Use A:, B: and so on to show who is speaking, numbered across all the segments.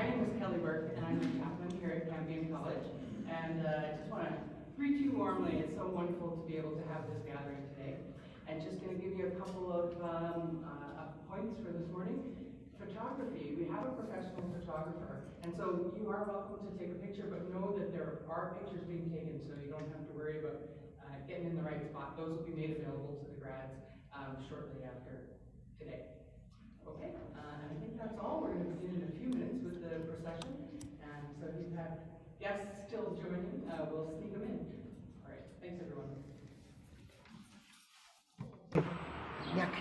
A: My name is Kelly Burke, and I'm the chaplain here at Campion College. And I just want to greet you warmly. It's so wonderful to be able to have this gathering today. And just going to give you a couple of points for this morning. Photography. We have a professional photographer, and so you are welcome to take a picture, but know that there are pictures being taken, so you don't have to worry about getting in the right spot. Those will be made available to the grads shortly after today. Okay, and I think that's all. We're going to begin in a few minutes with the procession, and so if you have guests still joining, we'll sneak them in. All right, thanks everyone.
B: Yuck.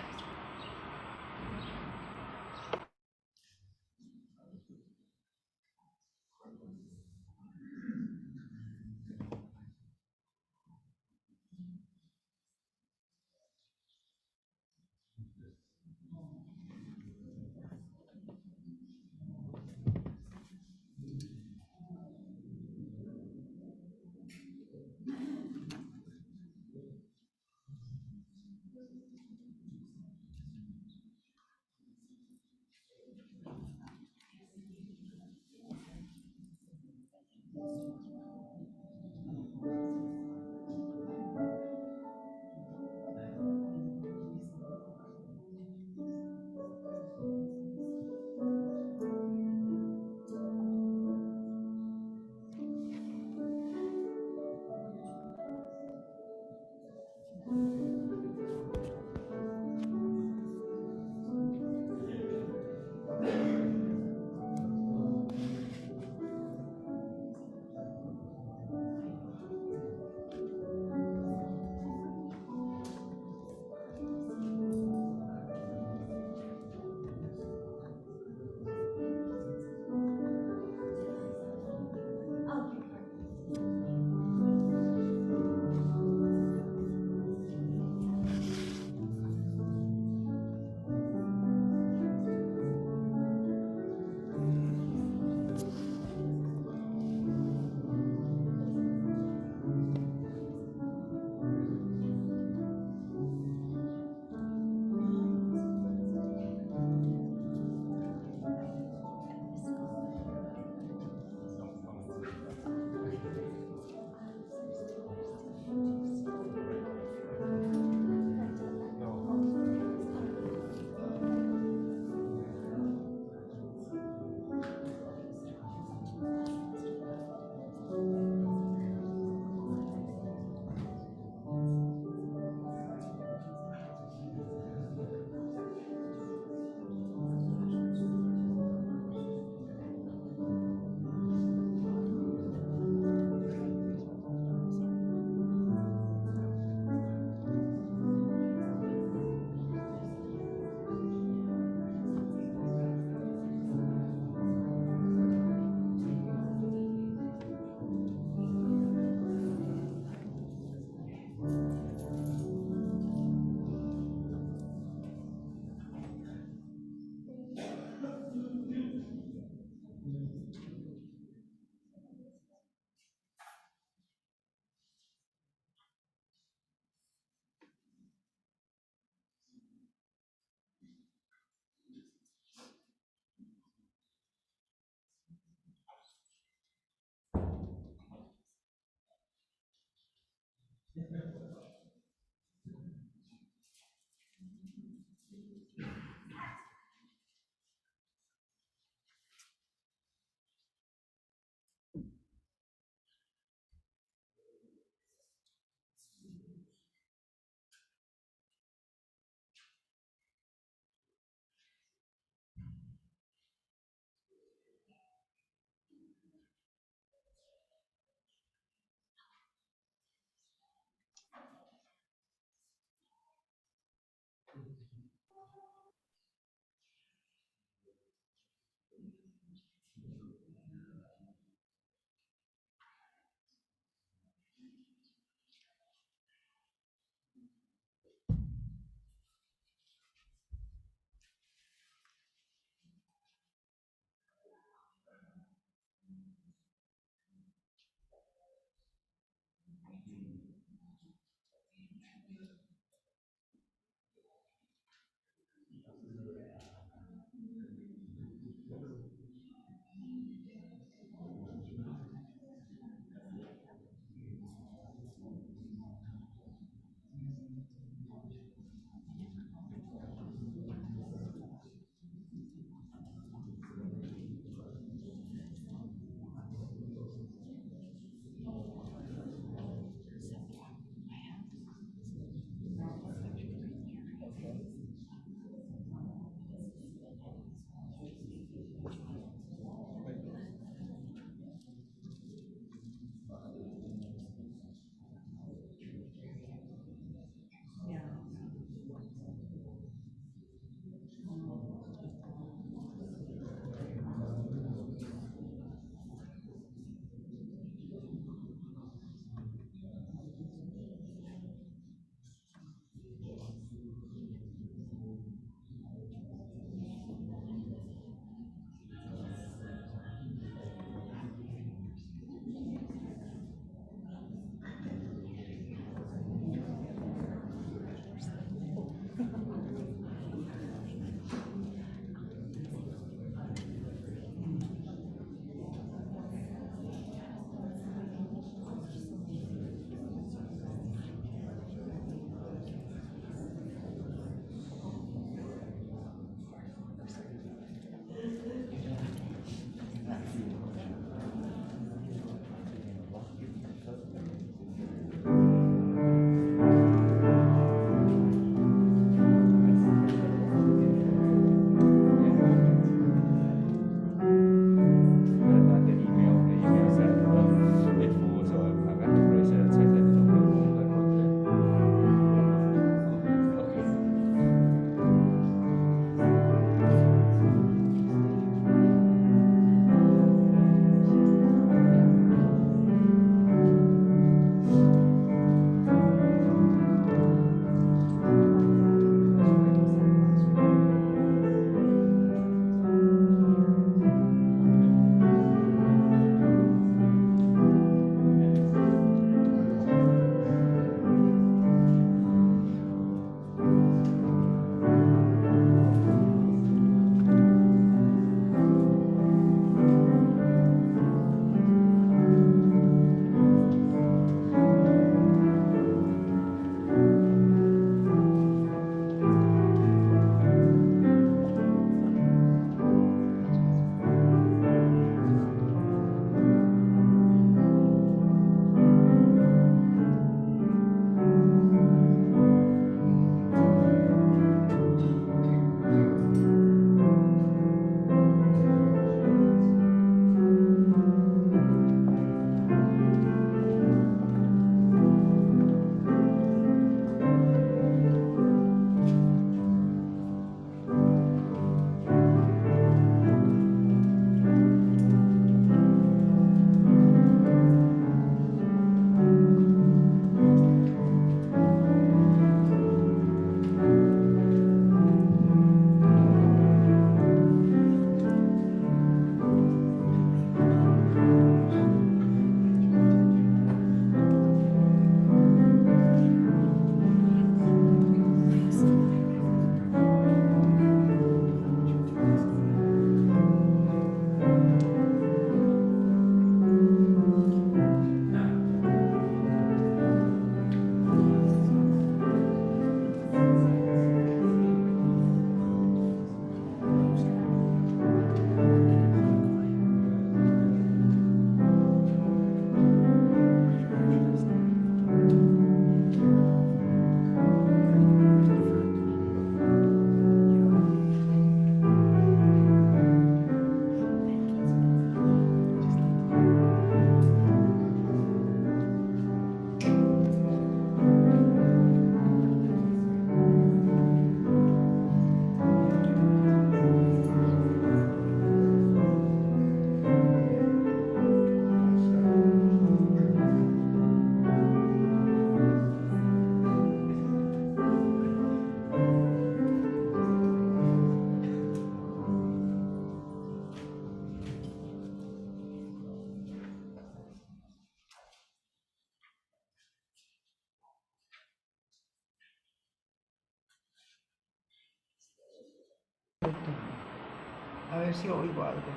B: silencio oigo algo.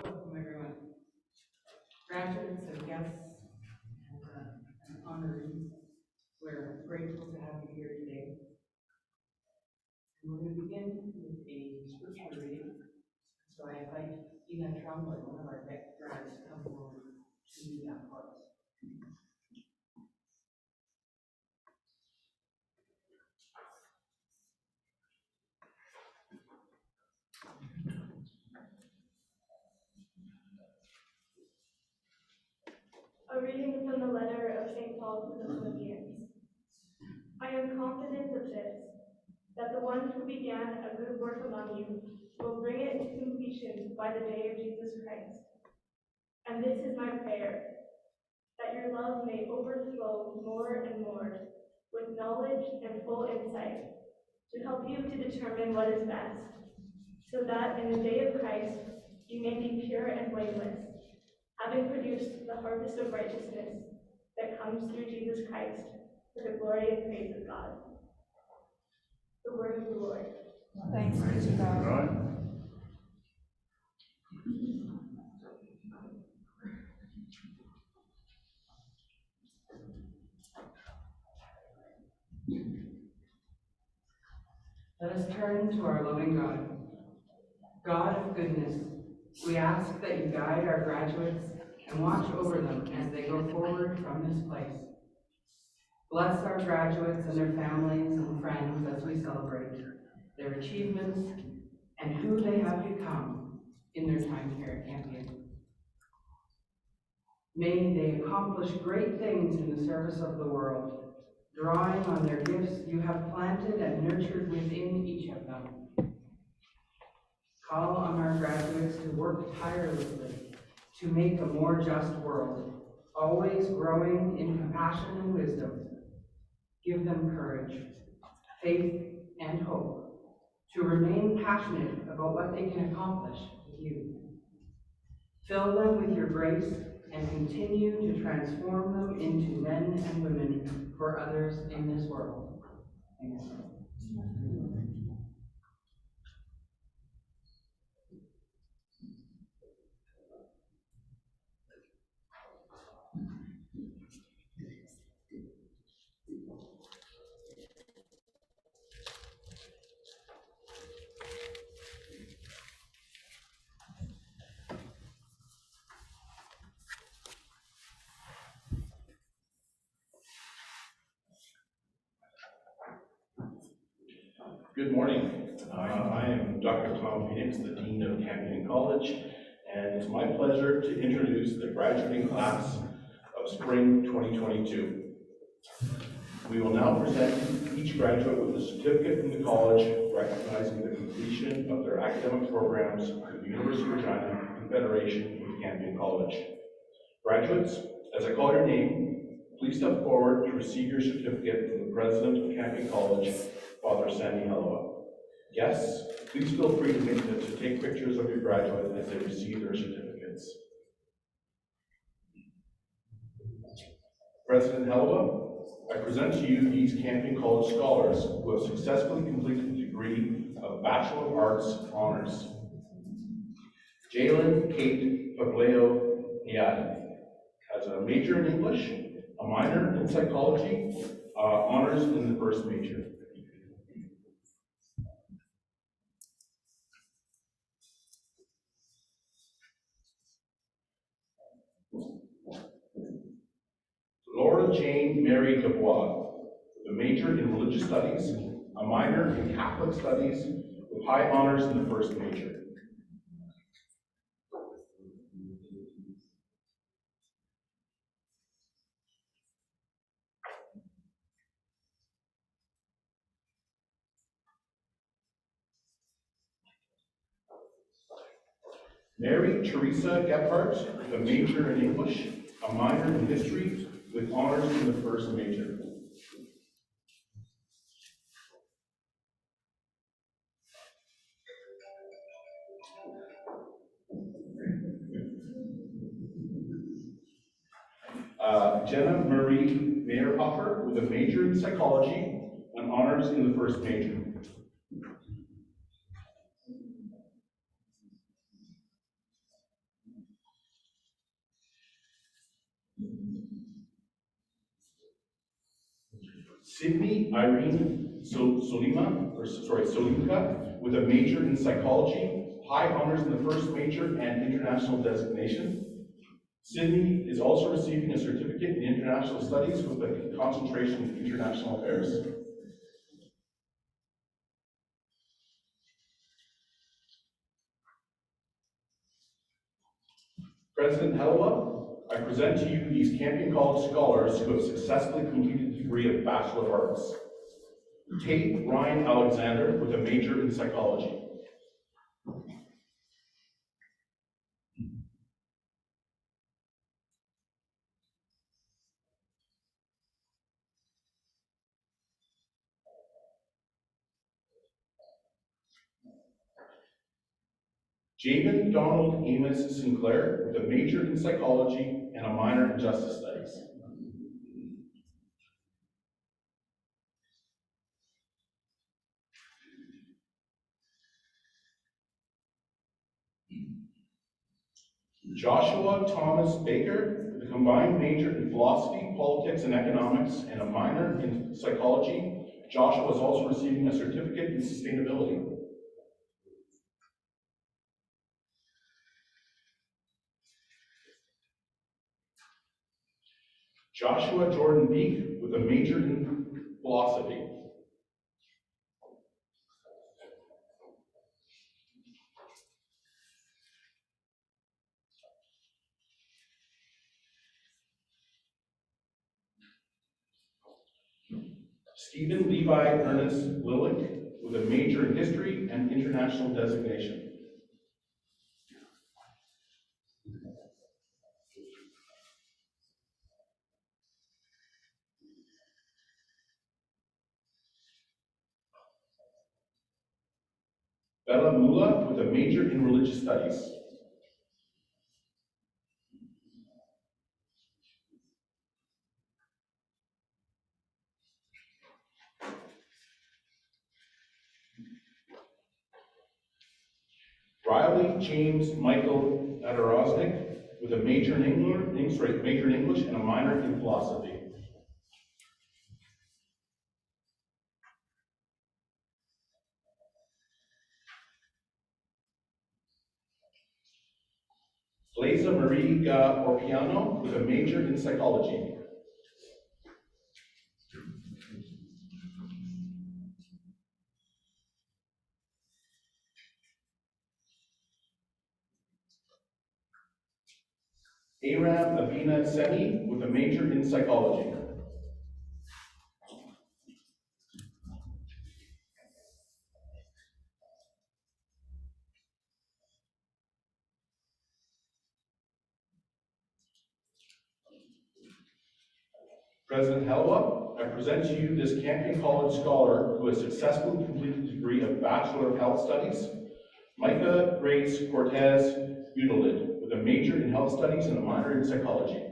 A: Welcome, everyone. Graduates and guests and honorees, we're grateful to have you here today. And we're going to begin with a scripture reading. So I invite Ina Trumbull, one of our grads, to come forward to lead that for us.
C: A reading from the letter of St. Paul to the Philippians. I am confident of this, that the one who began a good work among you will bring it to completion by the day of Jesus Christ. And this is my prayer, that your love may overflow more and more with knowledge and full insight, to help you to determine what is best, so that in the day of Christ you may be pure and blameless, having produced the harvest of righteousness that comes through Jesus Christ, for the glory and praise of God. The word of the Lord.
B: Thanks be to God.
A: Let us turn to our loving God. God of goodness, we ask that you guide our graduates and watch over them as they go forward from this place. Bless our graduates and their families and friends as we celebrate their achievements and who they have become in their time here at Campion. May they accomplish great things in the service of the world, drawing on their gifts you have planted and nurtured within each of them. Call on our graduates to work tirelessly to make a more just world, always growing in compassion and wisdom. Give them courage, faith, and hope to remain passionate about what they can accomplish with you. Fill them with your grace and continue to transform them into men and women for others in this world. Amen.
D: Good morning. I am Dr. Tom Phoenix, the Dean of Campion College, and it's my pleasure to introduce the graduating class of Spring 2022. We will now present each graduate with a certificate from the college recognizing the completion of their academic programs with the University of Regina in federation with Campion College. Graduates, as I call your name, please step forward to receive your certificate from the President of Campion College, Father Sandy Hellowa. Guests, please feel free to take pictures of your graduate as they receive their certificates. President Hellowa, I present to you these Campion College scholars who have successfully completed the degree of Bachelor of Arts Honors. Jalen Kate Pableo Niadi has a major in English, a minor in psychology, honors in the first major. Laura Jane Mary Dubois, with a major in religious studies, a minor in Catholic studies, with high honors in the first major. Mary Teresa Gephardt, with a major in English, a minor in history, with honors in the first major. Jenna Marie Meyerhofer, with a major in psychology and honors in the first major. Sydney Irene Solimka, with a major in psychology, high honors in the first major and international designation. Sydney is also receiving a certificate in international studies with a concentration in international affairs. President Helwa, I present to you these Campion College scholars who have successfully completed the degree of Bachelor of Arts. Tate Ryan Alexander, with a major in psychology. Jabin Donald Amos Sinclair, with a major in psychology and a minor in justice studies. Joshua Thomas Baker, with a combined major in philosophy, politics, and economics, and a minor in psychology. Joshua is also receiving a certificate in sustainability. Joshua Jordan Beek, with a major in philosophy. Stephen Levi Ernest Lillick, with a major in history and international designation. Bella Mula, with a major in religious studies. Riley James Michael Adorosnik, with a major in English and a minor in philosophy. Blaisa Marie Orpiano, with a major in psychology. Aram Abina Semi, with a major in psychology. President Helwa, I present to you this Campion College scholar who has successfully completed the degree of Bachelor of Health Studies, Micah Grace Cortez Udalid, with a major in health studies and a minor in psychology.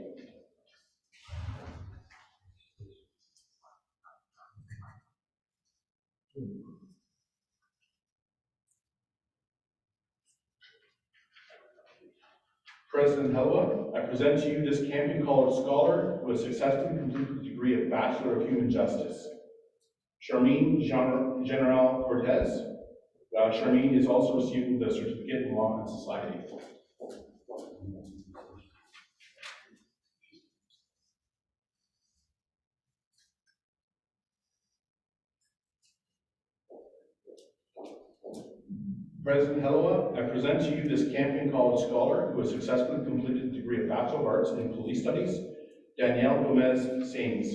D: President Helwa, I present to you this Campion College scholar who has successfully completed the degree of Bachelor of Human Justice, Charmaine General Cortez. Charmaine is also receiving the Certificate in Law and Society. President Helwa, I present to you this Campion College scholar who has successfully completed the degree of Bachelor of Arts in Police Studies, Danielle Gomez Sains.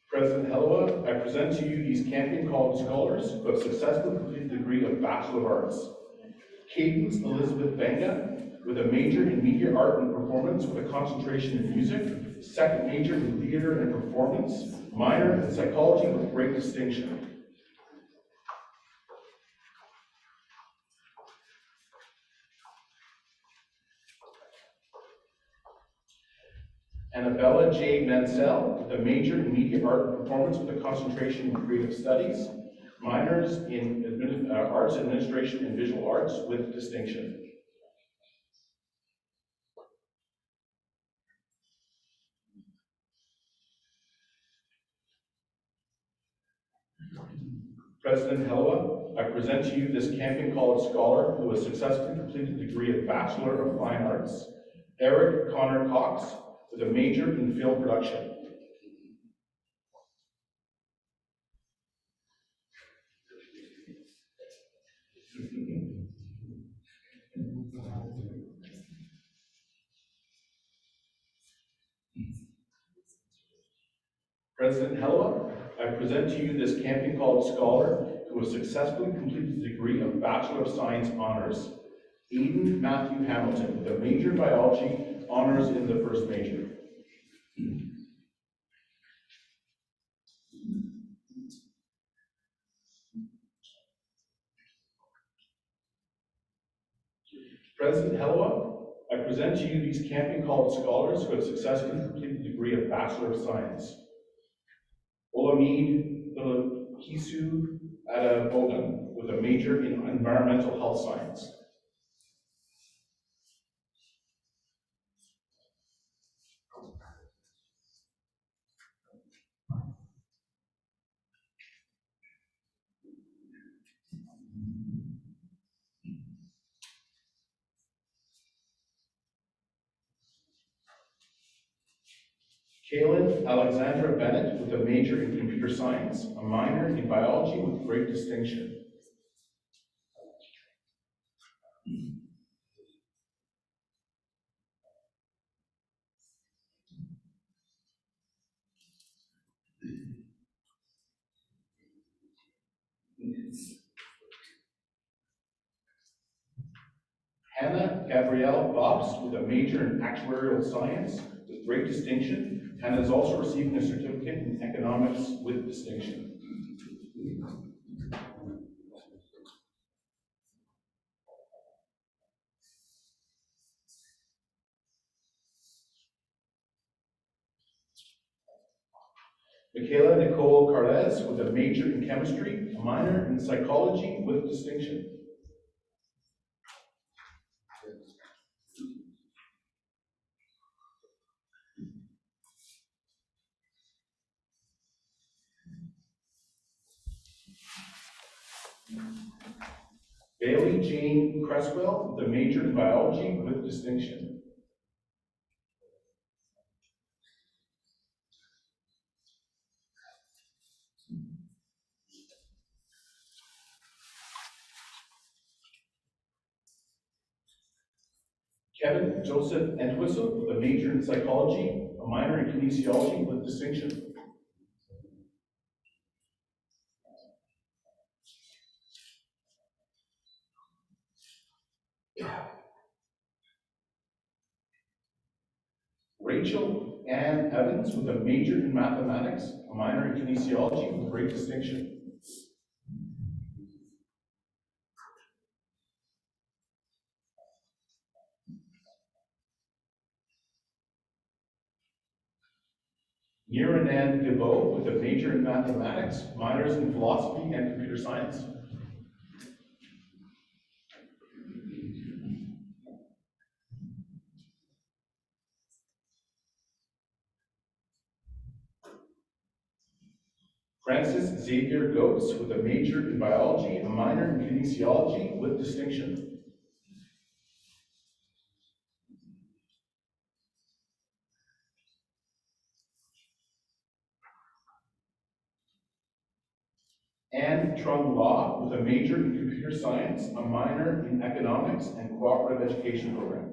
D: President Helwa, I present to you these Campion College scholars who have successfully completed the degree of Bachelor of Arts. Cadence Elizabeth Benga, with a major in Media Art and Performance with a concentration in music, second major in Theater and Performance, minor in Psychology with great distinction. Annabella J. Mansell with a major in media art and performance with a concentration in creative studies, minors in arts administration and visual arts with distinction. President Helwa, I present to you this Campion College scholar who has successfully completed the degree of Bachelor of Fine Arts, Eric Connor Cox, with a major in film production. President Helwa, I present to you this Campion College scholar who has successfully completed the degree of Bachelor of Science Honors, Aidan Matthew Hamilton, with a major in biology, honors in the first major. President Helwa, I present to you these Campion College scholars who have successfully completed the degree of Bachelor of Science. Olamide Kisu Adabogan, with a major in environmental health science. Kaylin Alexandra Bennett with a major in computer science, a minor in biology with great distinction. Hannah Gabrielle Bobst with a major in actuarial science with great distinction. Hannah is also receiving a certificate in economics with distinction. Michaela Nicole Carles with a major in chemistry, a minor in psychology with distinction. Bailey Jane Cresswell with a major in biology with distinction. Kevin Joseph Entwistle with a major in psychology, a minor in kinesiology with distinction. Rachel Ann Evans with a major in mathematics, a minor in kinesiology with great distinction. Niranand Gilbo with a major in mathematics, minors in philosophy and computer science. Francis Xavier Goetz with a major in biology, a minor in kinesiology with distinction. Anne Trung Law with a major in computer science, a minor in economics and cooperative education program.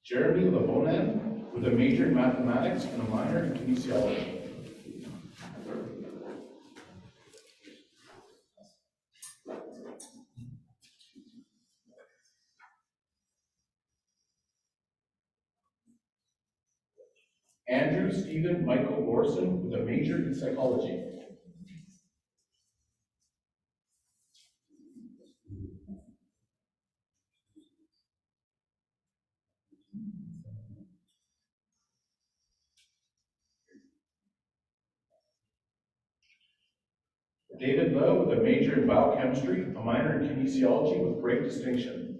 D: Jeremy Lavonan with a major in mathematics and a minor in kinesiology. Andrew Stephen Michael Lorson with a major in psychology. David Lowe with a major in biochemistry, a minor in kinesiology with great distinction.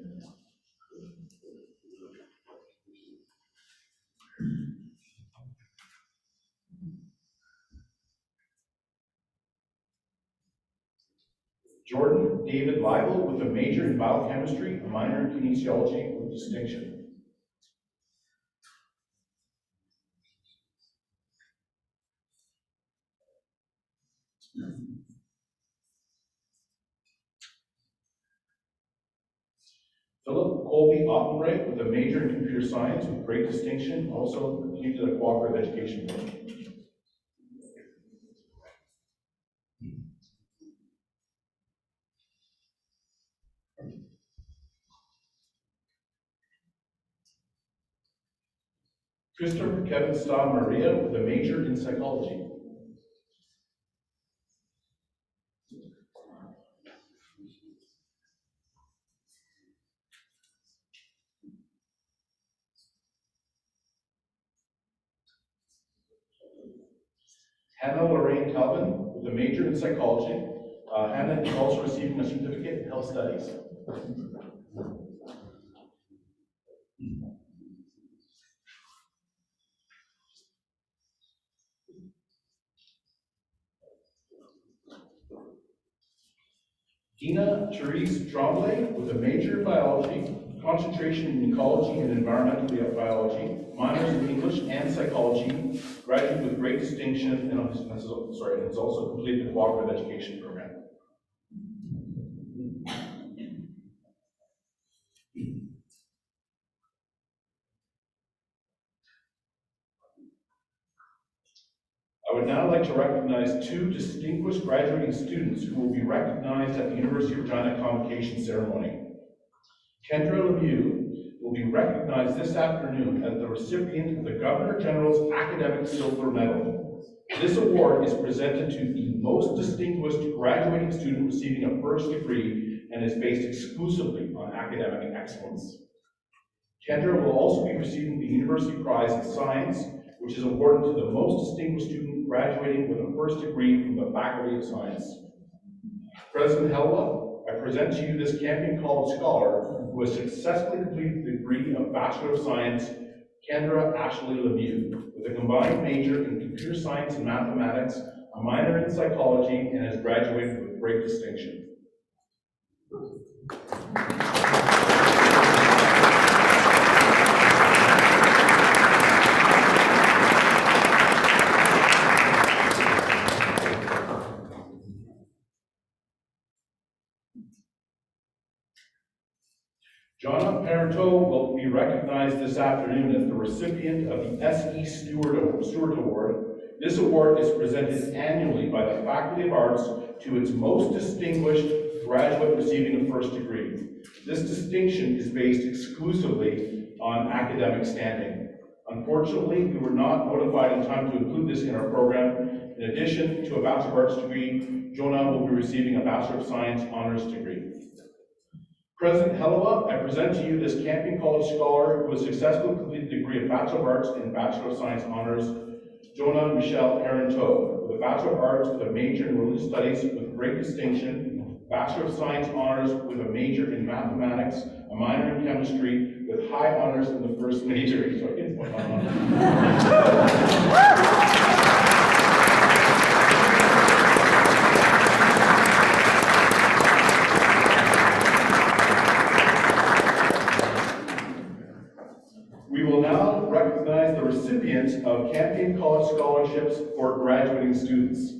D: Jordan David Leibel with a major in biochemistry, a minor in kinesiology with distinction. Philip Colby Oppenreich with a major in computer science with great distinction, also completed a cooperative education program. Christopher Kevin Staub Maria with a major in psychology. Hannah Lorraine Calvin with a major in psychology. Hannah is also receiving a certificate in health studies. Dina Therese Tremblay with a major in biology, concentration in ecology and environmental biology, minors in English and psychology, graduate with great distinction, and has also completed the cooperative education program. I would now like to recognize two distinguished graduating students who will be recognized at the University of Regina Convocation ceremony. Kendra Lemieux will be recognized this afternoon as the recipient of the Governor General's Academic Silver Medal. This award is presented to the most distinguished graduating student receiving a first degree and is based exclusively on academic excellence. Kendra will also be receiving the University Prize in Science, which is awarded to the most distinguished student graduating with a first degree from the Faculty of Science. President Helwa, I present to you this Campion College scholar who has successfully completed the degree of Bachelor of Science, Kendra Ashley Lemieux, with a combined major in computer science and mathematics, a minor in psychology, and has graduated with great distinction. Jonna Parenteau will be recognized this afternoon as the recipient of the S.E. Stewart Award. This award is presented annually by the Faculty of Arts to its most distinguished graduate receiving a first degree. This distinction is based exclusively on academic standing. Unfortunately, we were not notified in time to include this in our program. In addition to a Bachelor of Arts degree, Jonna will be receiving a Bachelor of Science honors degree. President Helwa, I present to you this Campion College scholar who has successfully completed the degree of Bachelor of Arts and Bachelor of Science honors, Jonna Michelle Parenteau, with a Bachelor of Arts with a major in Religious Studies with great distinction, Bachelor of Science honors with a major in Mathematics, a minor in Chemistry, with high honors in the first major. So I get one We will now recognize the recipients of Campion College scholarships for graduating students.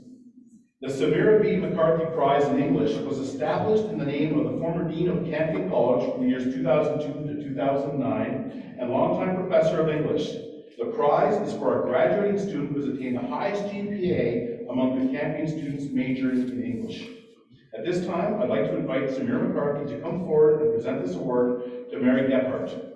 D: The Samira B. McCarthy Prize in English was established in the name of the former Dean of Campion College from the years 2002 to 2009 and longtime professor of English. The prize is for a graduating student who has attained the highest GPA among the Campion students majoring in English. At this time, I'd like to invite Samira McCarthy to come forward and present this award to Mary Gephardt.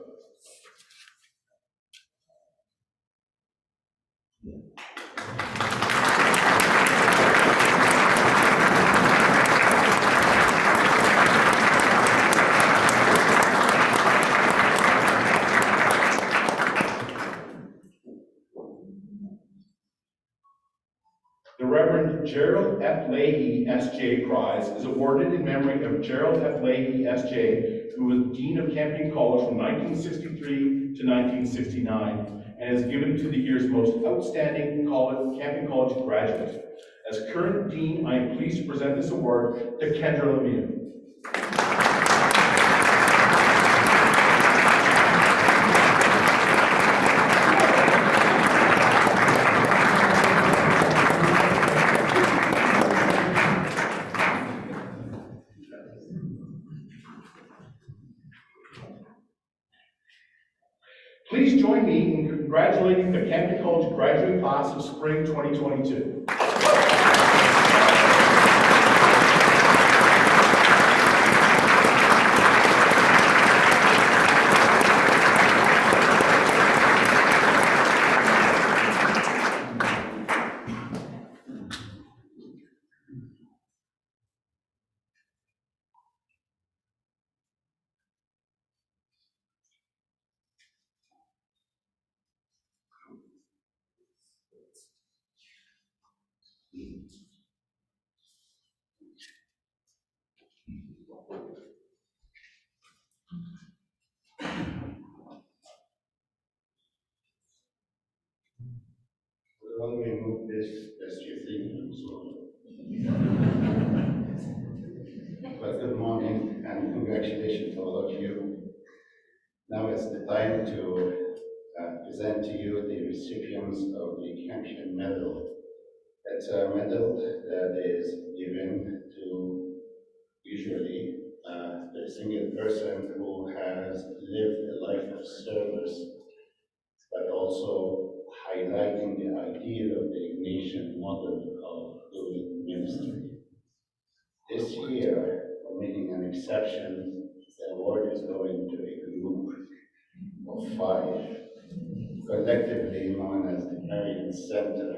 D: Gerald F. Leahy, S.J. Prize is awarded in memory of Gerald F. Leahy, S.J., who was Dean of Campion College from 1963 to 1969, and is given to the year's most outstanding Campion College graduate. As current Dean, I am pleased to present this award to Kendra Lemieux. Please join me in congratulating the Campion College graduating class of Spring 2022.
E: Well, we move this as you think, so. But good morning and congratulations to all of you. Now it's the time to present to you the recipients of the Campion Medal. It's a medal that is given to usually the single person who has lived a life of service, but also highlighting the ideal of the Ignatian model of doing ministry. This year, we're making an exception. The award is going to a group of 5, collectively known as the Marian Center.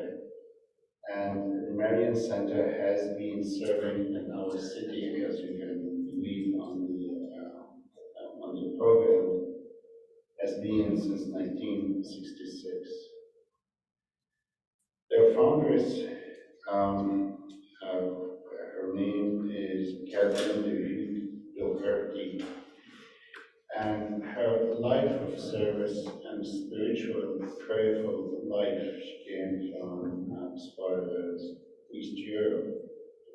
E: And the Marian Center has been serving in our city, as you can read on the program, has been since 1966. Their founders, her name is Catherine Doherty, and her life of service and spiritual, prayerful life came from as far as East Europe to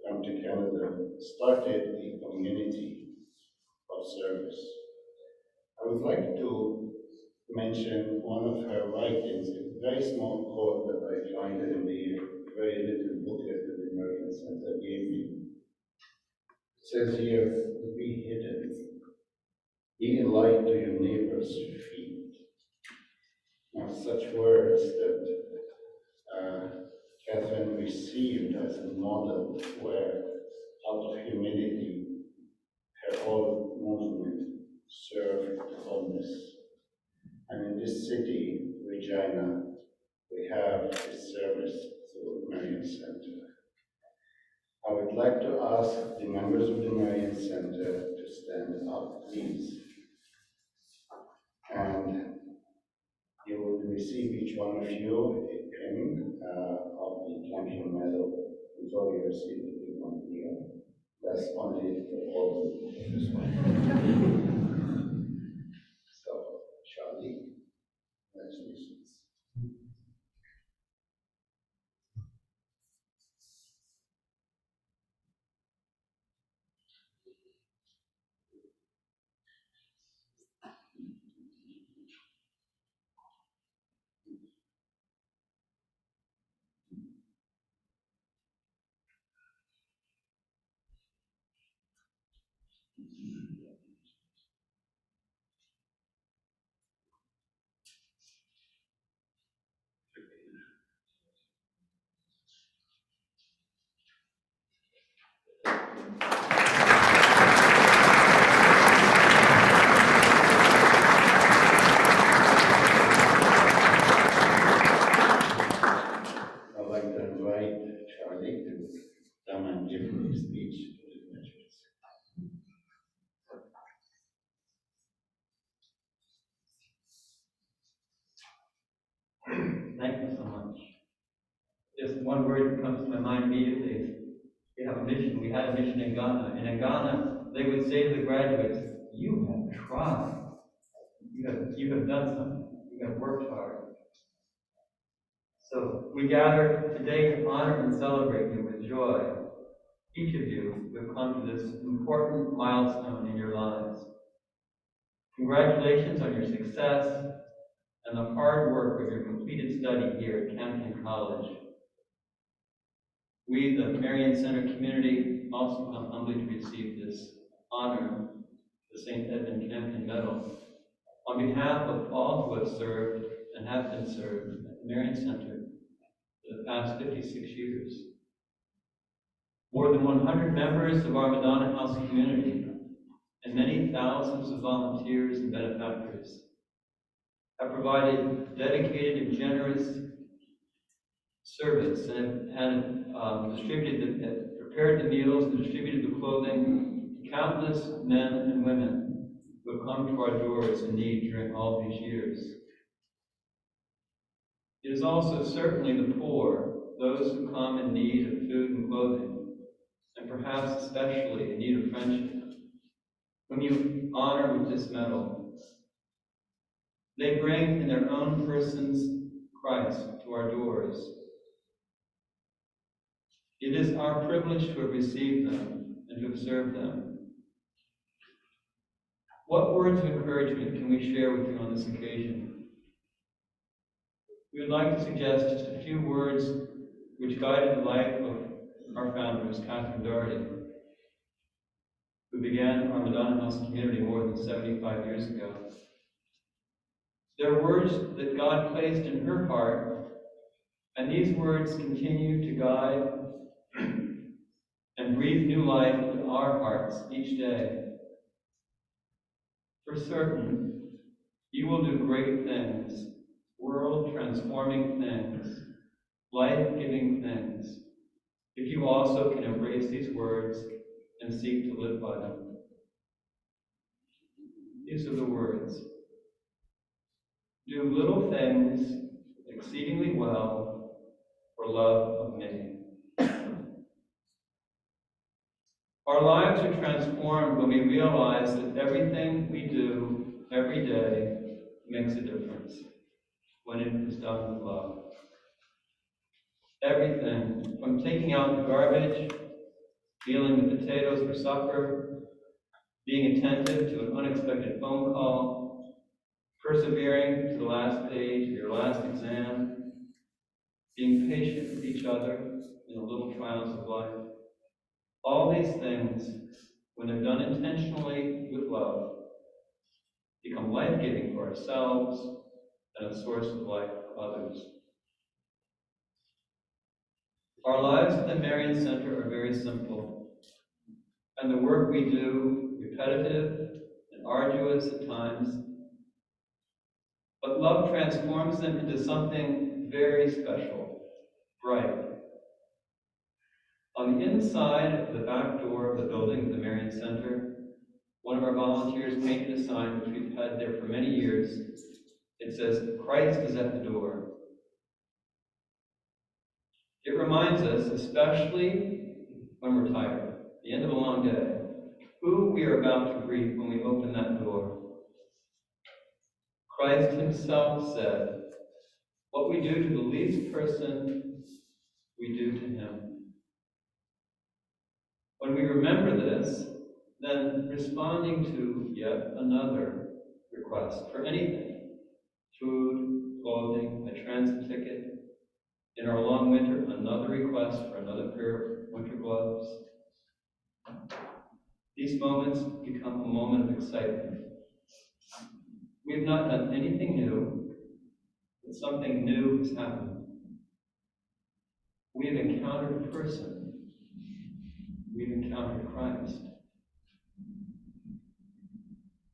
E: come to Canada, started a community of service. I would like to mention one of her writings, a very small quote that I find in the very little booklet that the American Center gave me. It says here, to be hidden, be a light to your neighbor's feet. Now, such words that Catherine received as a model where, out of humility, her whole movement served the wholeness. And in this city, Regina, we have this service through Marian Center. I would like to ask the members of the Marian Center to stand up, please. And you will receive, each one of you, a pin of the Campion Medal. We've already received the big one here. That's only for all of this one. So, Charlie, congratulations.
F: just one word that comes to my mind immediately. We have a mission. We had a mission in Ghana. And in Ghana, they would say to the graduates, you have tried. You have done something. You have worked hard. So we gather today to honor and celebrate you with joy. Each of you who have come to this important milestone in your lives. Congratulations on your success and the hard work of your completed study here at Campion College. We, the Marion Center community, also come humbly to receive this honor, the St. Edmund Campion Medal, on behalf of all who have served and have been served at the Marion Center for the past 56 years. More than 100 members of our Madonna House community and many thousands of volunteers and benefactors have provided dedicated and generous service and prepared the meals and distributed the clothing to countless men and women who have come to our doors in need during all these years. It is also certainly the poor, those who come in need of food and clothing, and perhaps especially in need of friendship, whom you honor with this medal. They bring in their own persons Christ to our doors. It is our privilege to have received them and to have served them. What words of encouragement can we share with you on this occasion? We would like to suggest just a few words which guided the life of our founders, Catherine Doherty, who began our Madonna House community more than 75 years ago. There are words that God placed in her heart, and these words continue to guide and breathe new life into our hearts each day. For certain, you will do great things, world-transforming things, life-giving things, if you also can embrace these words and seek to live by them. These are the words. Do little things exceedingly well for love of me. Our lives are transformed when we realize that everything we do every day makes a difference when it is done with love. Everything, from taking out the garbage, dealing with potatoes for supper, being attentive to an unexpected phone call, persevering to the last page of your last exam, being patient with each other in the little trials of life. All these things, when they're done intentionally with love, become life-giving for ourselves and a source of life for others. Our lives at the Marion Center are very simple, and the work we do repetitive and arduous at times, but love transforms them into something very special, bright. On the inside of the back door of the building of the Marion Center, one of our volunteers painted a sign which we've had there for many years. It says, Christ is at the door. It reminds us, especially when we're tired, at the end of a long day, who we are about to greet when we open that door. Christ himself said, what we do to the least person, we do to him. When we remember this, then responding to yet another request for anything, food, clothing, a transit ticket, in our long winter, another request for another pair of winter gloves. These moments become a moment of excitement. We have not done anything new, but something new has happened. We have encountered a person. We've encountered Christ.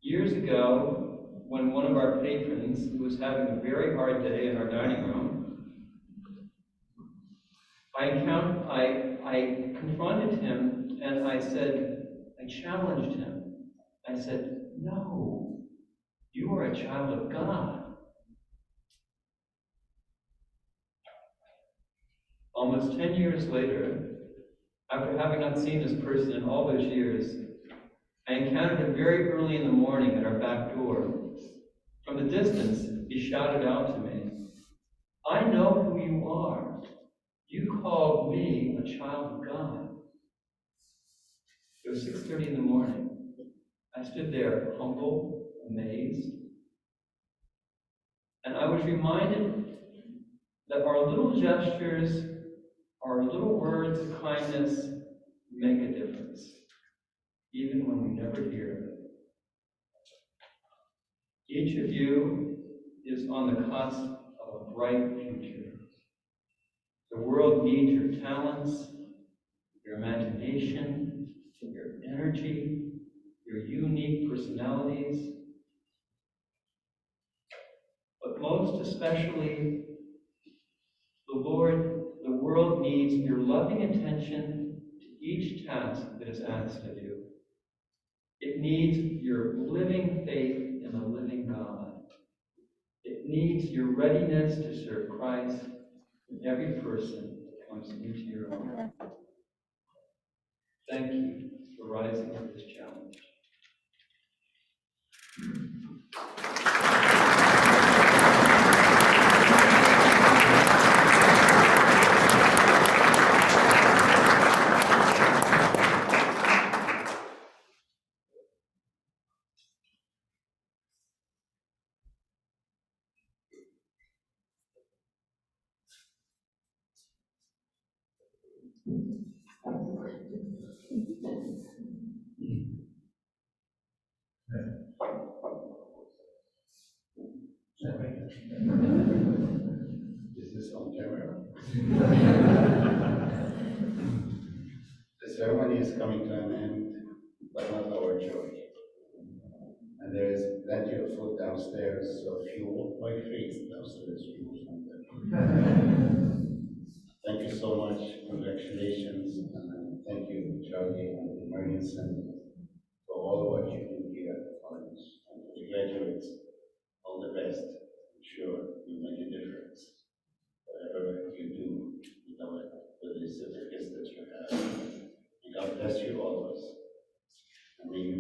F: Years ago, when one of our patrons, who was having a very hard day in our dining room, I confronted him and I challenged him. I said, no, you are a child of God. almost 10 years later, after having not seen this person in all those years, I encountered him very early in the morning at our back door. From the distance, he shouted out to me, "I know who you are. You called me a child of God." It was 6:30 in the morning. I stood there, humble, amazed, and I was reminded that our little gestures, our little words of kindness make a difference, even when we never hear it. Each of you is on the cusp of a bright future. The world needs your talents, your imagination, your energy, your unique personalities, but most especially, the world needs your loving attention to each task that is asked of you. It needs your living faith in a living God. It needs your readiness to serve Christ in every person that comes into your life. Thank you for rising to this challenge.
E: Is this on camera? The ceremony is coming to an end, but not our joy. And there is plenty of food downstairs, so fuel my faith downstairs. Fuel something. Thank you so much. Congratulations. And thank you, Charlie and Marianson, for all what you do here at the college. And for the graduates, all the best. I'm sure you make a difference. Whatever you do with the certificates that you have. And God bless you always. And may you